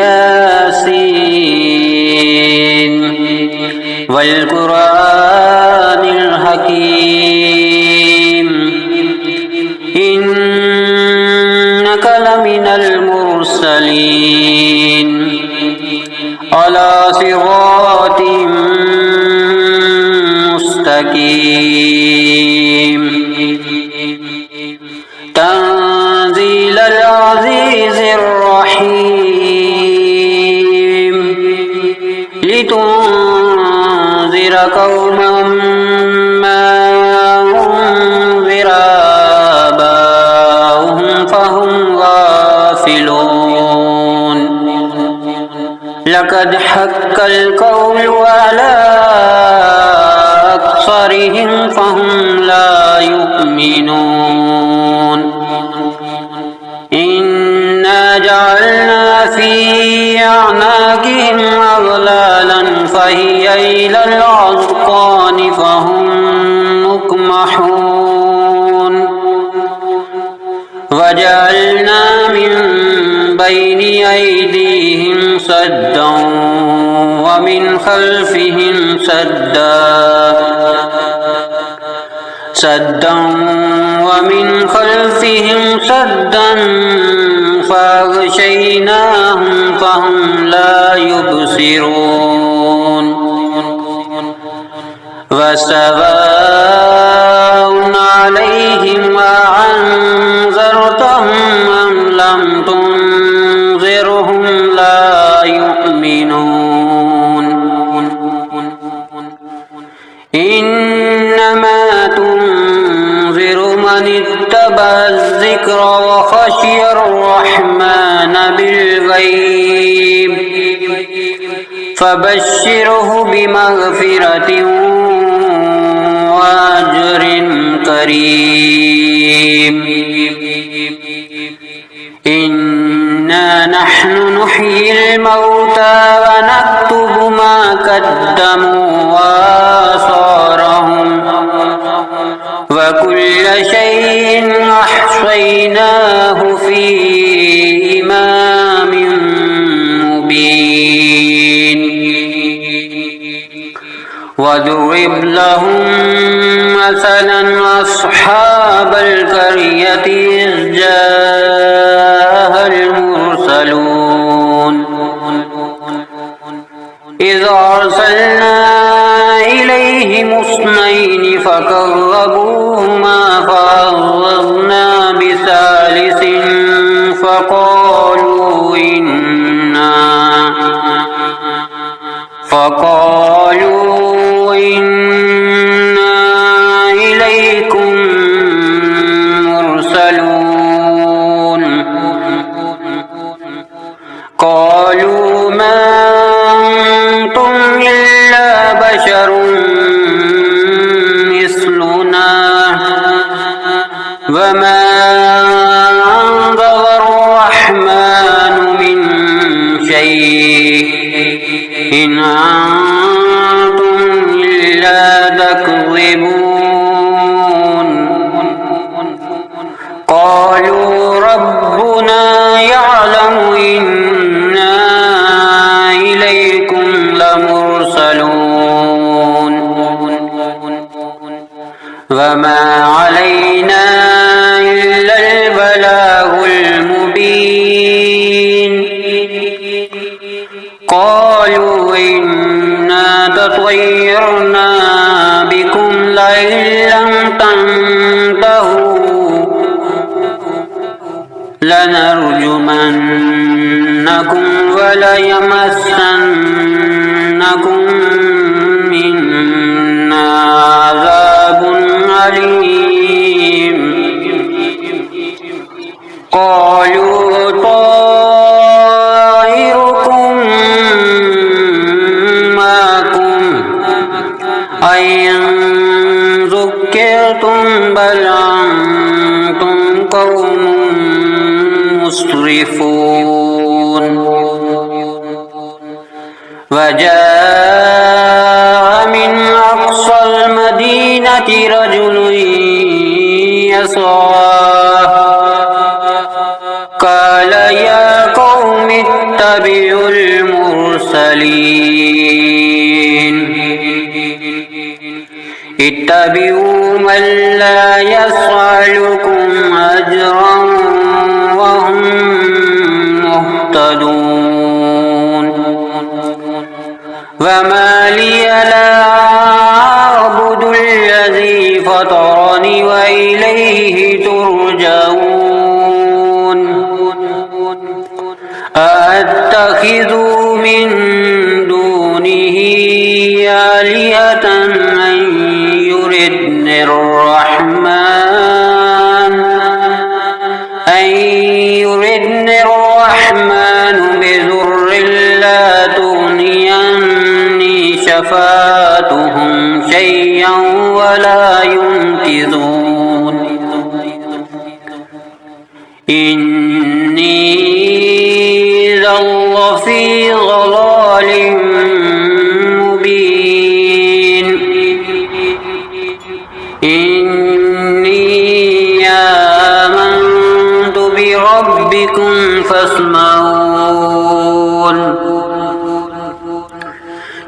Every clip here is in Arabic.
ياسين والقرآن الحكيم إنك لمن المرسلين على صراط مستقيم تنزيل العزيز الرحيم لتنذر قوما ما أنذر آباؤهم فهم غافلون لقد حق القول على أكثرهم فهم لا يؤمنون إنا جعلنا في أعناقهم أغلالا فهي إلى الأذقان فهم مقمحون وجعلنا من بين أيديهم سدا ومن خلفهم سدا ومن خلفهم سدا فأغشيناهم فهم لا يبصرون وسواء عليهم أأنذرتهم أم لم تنذرهم لا يؤمنون إنما تنذر من اتبع الذكر وخشي الرحمن بالغيب فبشره بمغفرة وأجر كريم إنا نحن نحيي الموتى ونكتب ما قدموا وآثارهم وكل شيء أحصيناه في إمام مبين واضرب لهم مثلا أصحاب القرية إذ جاءها المرسلون إذ أرسلنا إليهم اثنين فكذبوهما فعززنا بثالث فقالوا إنا إليكم مرسلون قالوا ما أنتم إلا بشر مثلنا وما أنزل الرحمن من شيء إن أنتم إلا تكذبون قالوا ربنا يعلم إنا إليكم لمرسلون وما علينا إلا البلاغ المبين قالوا إنا تطيرنا بكم لئن لم تنتهوا لنرجمنكم وليمسنكم منا عذاب أليم قالوا طائركم معكم أئن ذكرتم بل أنتم قوم مسرفون وجاء من أقصى المدينة رجل يسعى قال يا قوم اتبعون المرسلين اتبعوا من لا يسألكم أجرا وهم مهتدون وما لي لا أعبد الذي فطرني وإليه ترجعون أأتخذ من دونه آلهة أن يردني الرحمن بضر لا تغني عني شفاعتهم شيئا ولا ينقذون إني إذا لفي ضلال مبين إني آمنت بربكم فاسمعون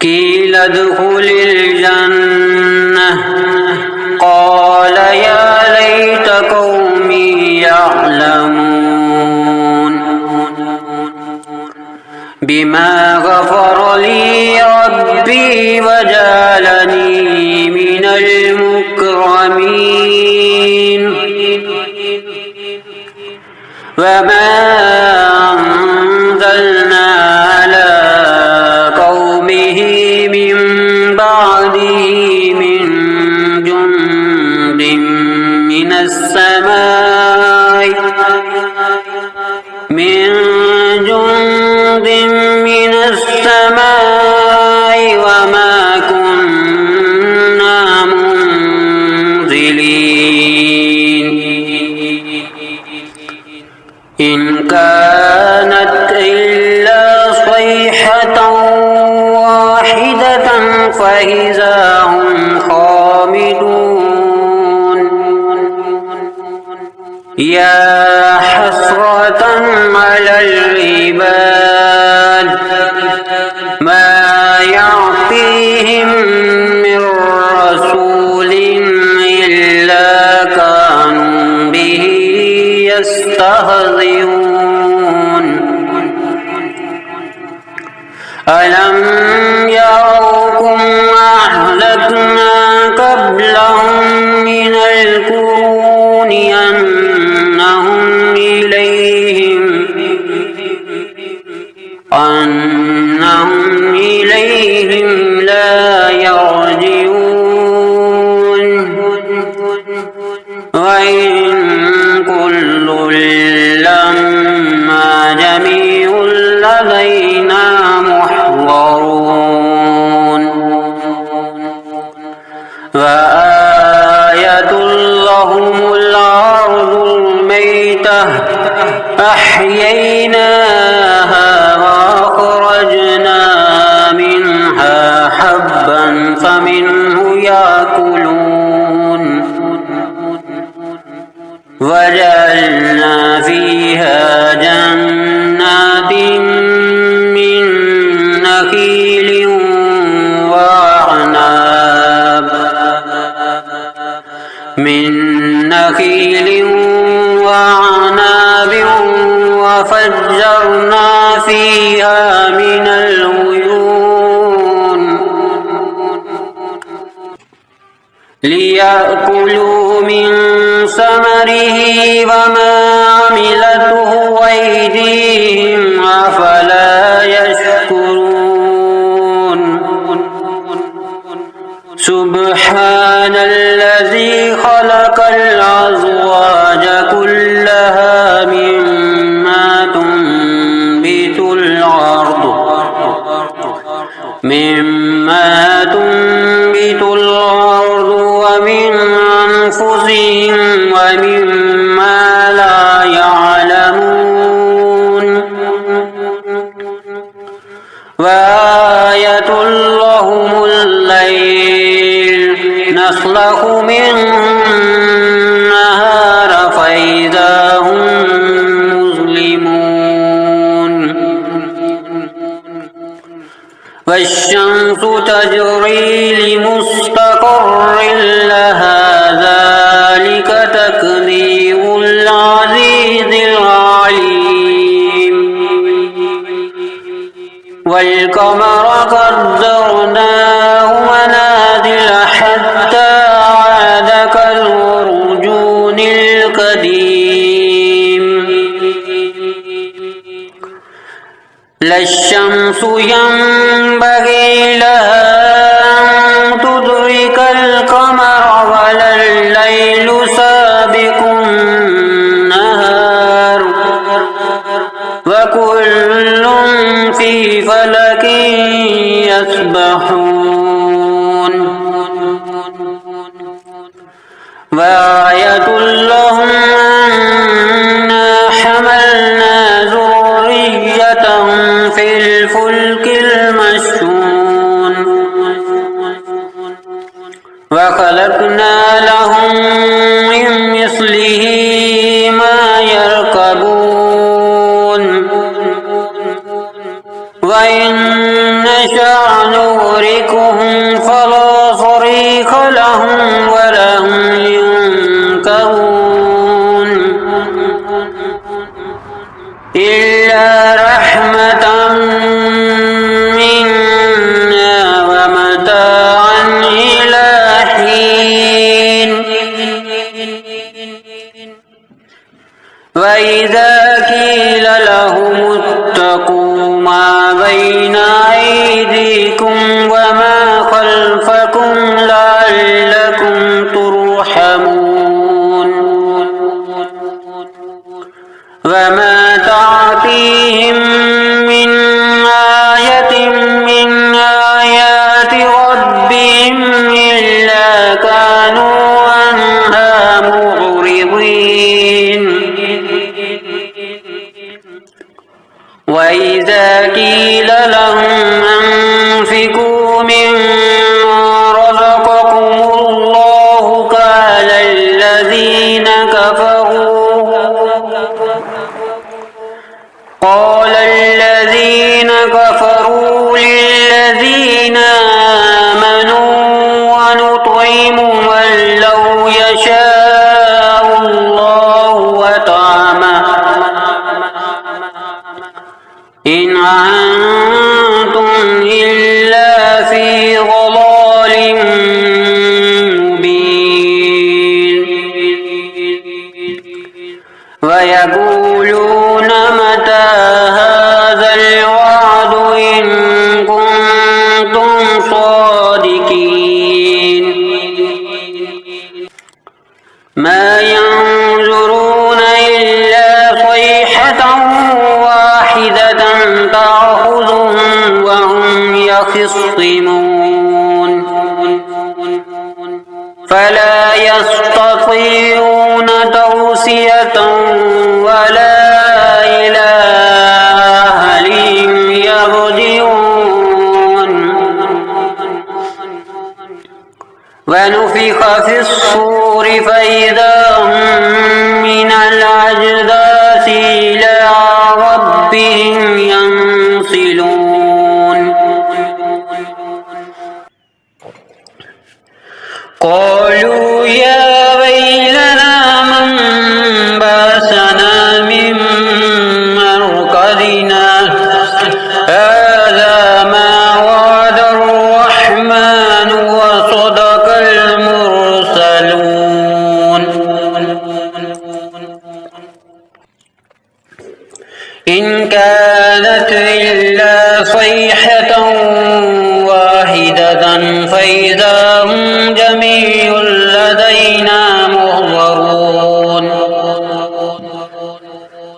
قيل ادخل الجنة قال يا ليت قومي يعلمون بما غفر لي ربي وجعلني من المكرمين وما أنزلنا على قومه من بعده من جند من السماء وما كنا منزلين إن كانت إلا صيحة واحدة فإذا هم خامدون يا حسرة على العباد ما يعطيهم من رسول إلا كانوا به يستهزئون ألم يروا أهلكنا قبلهم من القرون أنهم إليهم لا يرجعون وإن كل لما جميع لدينا محضرون وآية لهم الأرض الميتة أحييناها وأخرجنا منها حبا فمنه يأكلون وجعلنا فيها جنات من نخيل وعناب وفجرنا فيها من العيون ليأكلوا من ثمره وما عملته أيديهم أفلا يشكرون سبحان الذي خلق الأزواج كلها مما تنبت الأرض ومن أنفسهم ومما لا يعلمون وآية لهم الليل نسلخ منه النهار فإذا هم مظلمون والشمس تجري لمستقر لها ذلك تقدير العزيز العليم والقمر قدرناه منازل حتى عاد كالعرجون القديم لا الشمس ينبغي لها أن تدرك القمر ولا الليل سابق النهار وكل في فلك يسبحون وآية لهم أنا حملنا ذريتهم في الفلك المشحون وخلقنا لهم من مثله ما يركبون وإن نشأ نغرقهم فلا صريخ لهم ولا هم ينكرون إلا رحمة منا ومتاعا إلى حين وإذا قيل لهم اتقوا ما بين أيديكم وما خلفكم لعلكم ترحمون وما تعطيهم من آية من آيات ربهم إلا كانوا عنها معرضين وإذا قيل لهم أنفقوا مما رزقكم الله قال الذين كفروا للذين آمنوا ونطعم من لو يشاء الله أطعمه إن أنتم إلا في ضلال مبين ويقولون متى هذا الوعد إن كنتم صادقين ما ينظرون إلا صيحة واحدة تأخذهم وهم يخصمون فلا يستطيعون توصية ولا إلى أهلهم يرجعون ونفخ في الصور فإذا هم من الأجداث إلى ربهم ينسلون قالوا يا ويلنا من بعثنا من مرقدنا هذا ما وعد الرحمن وصدق المرسلون إن كانت إلا صيحة واحدة فإذا هم جميع لدينا محضرون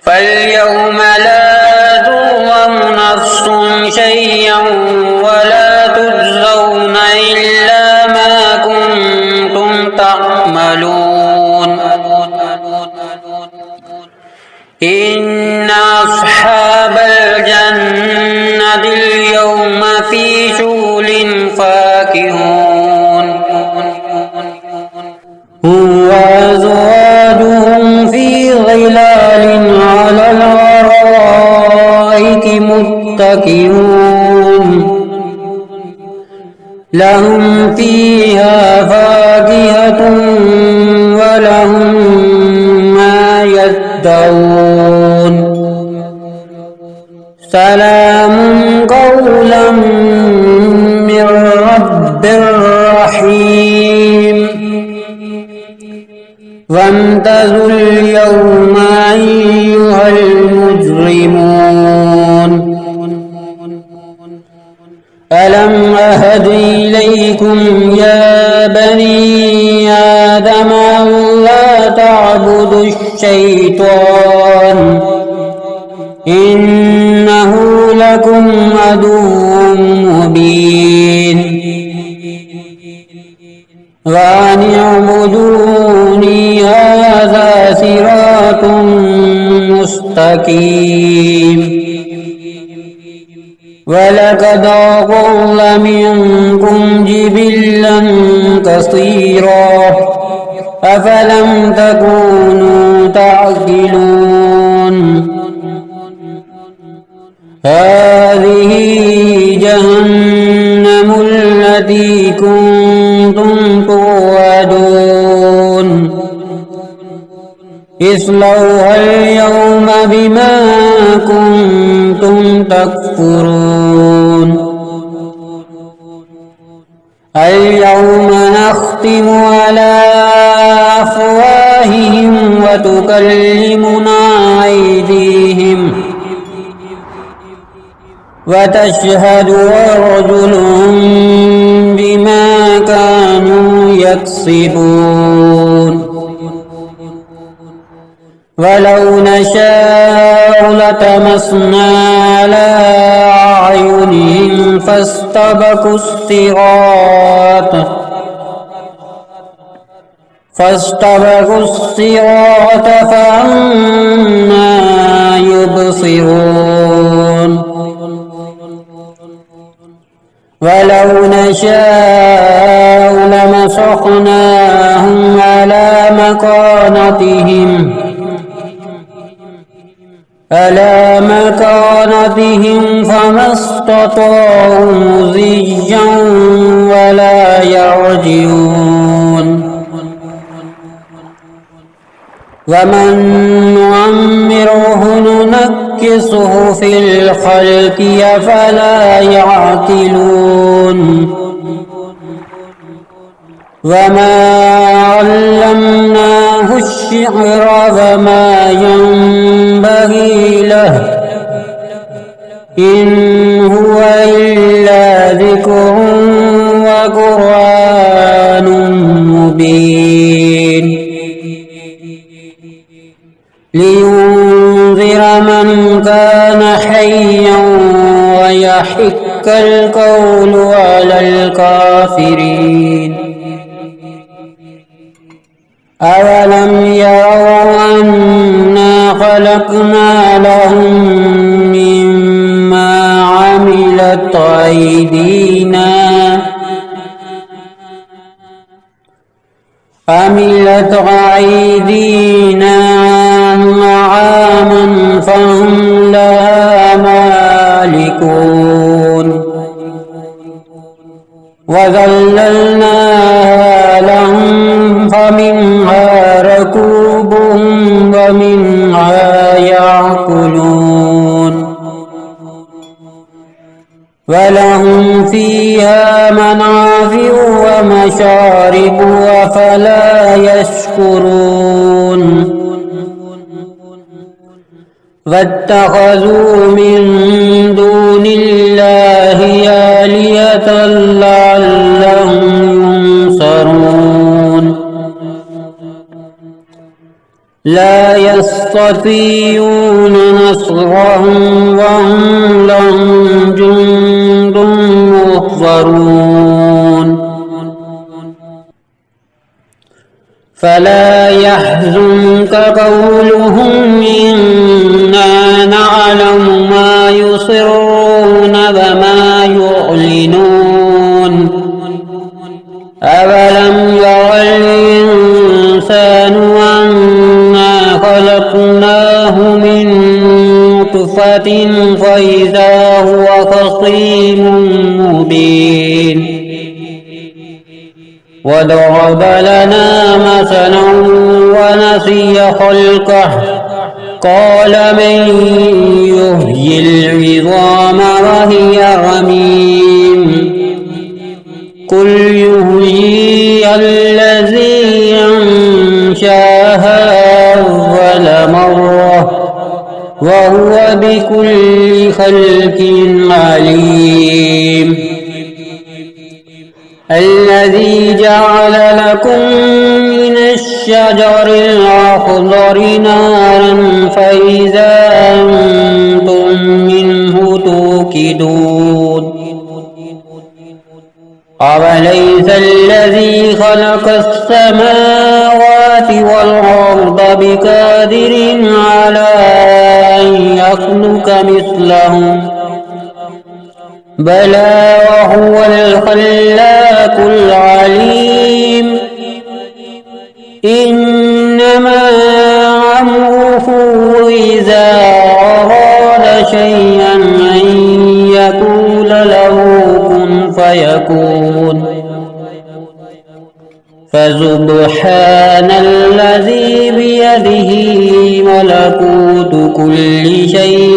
فاليوم لا تظلم نفس شيئا ولا تجزون إلا ما كنتم تعملون إن أصحاب الجنة اليوم في شغل فاكهون وأزواجهم في ظلال على الأرائك متكئون لهم فيها فاكهة ولهم ما يدعون سلام قولا من رب رحيم وامتازوا اليوم أيها المجرمون ألم أهد إليكم يا بني آدم ألا تعبدوا الشيطان إنه لكم عدو مبين وأن اعبدوني هذا صراط مستقيم ولقد أضل منكم جبلا كثيرا أفلم تكونوا تعقلون هذه جهنم التي كنتم توعدون اصلوها اليوم بما كنتم تكفرون اليوم نختم على أفواههم وتكلمنا أيديهم وتشهد أرجلهم بما كانوا يكسبون ولو نشاء لطمسنا على أعينهم فاستبقوا الصراط فأنى يبصرون ولو نشاء لمسخناهم على مكانتهم فما استطاعوا مضيا ولا يرجعون ومن نعمره ننكسه في الخلق أفلا يعقلون وما علمناه الشعر وما ينبغي له إن هو إلا ذكر وقرآن مبين لينذر من كان حيا ويحق القول على الكافرين أولم يروا أنا خلقنا لهم مما عملت أيدينا أنعاما فهم لها مالكون وذللناها لهم فمنها ركوبهم ومنها يأكلون ولهم فيها منافع ومشارب أفلا يشكرون واتخذوا من دون الله آلهة لعلهم ينصرون لا يستطيعون نصرهم وهم لهم جند محضرون فلا يحزنك قولهم إنا نعلم ما يسرون وما يعلنون أولم ير الإنسان أنا خلقناه من نطفة فإذا هو خصيم مبين وضرب لنا مثلا ونسي خلقه قال من يحيي العظام وهي رميم قل يحييها الذي أنشاها أول مرة وهو بكل خلق عليم الذي جعل لكم من الشجر الأخضر نارا فإذا أنتم منه توقدون أوليس الذي خلق السماوات والأرض بقادر على أن يخلق مثلهم بلى وهو الخلاق العليم إنما أمره إذا أراد شيئا أن يقول له كن فيكون فسبحان الذي بيده ملكوت كل شيء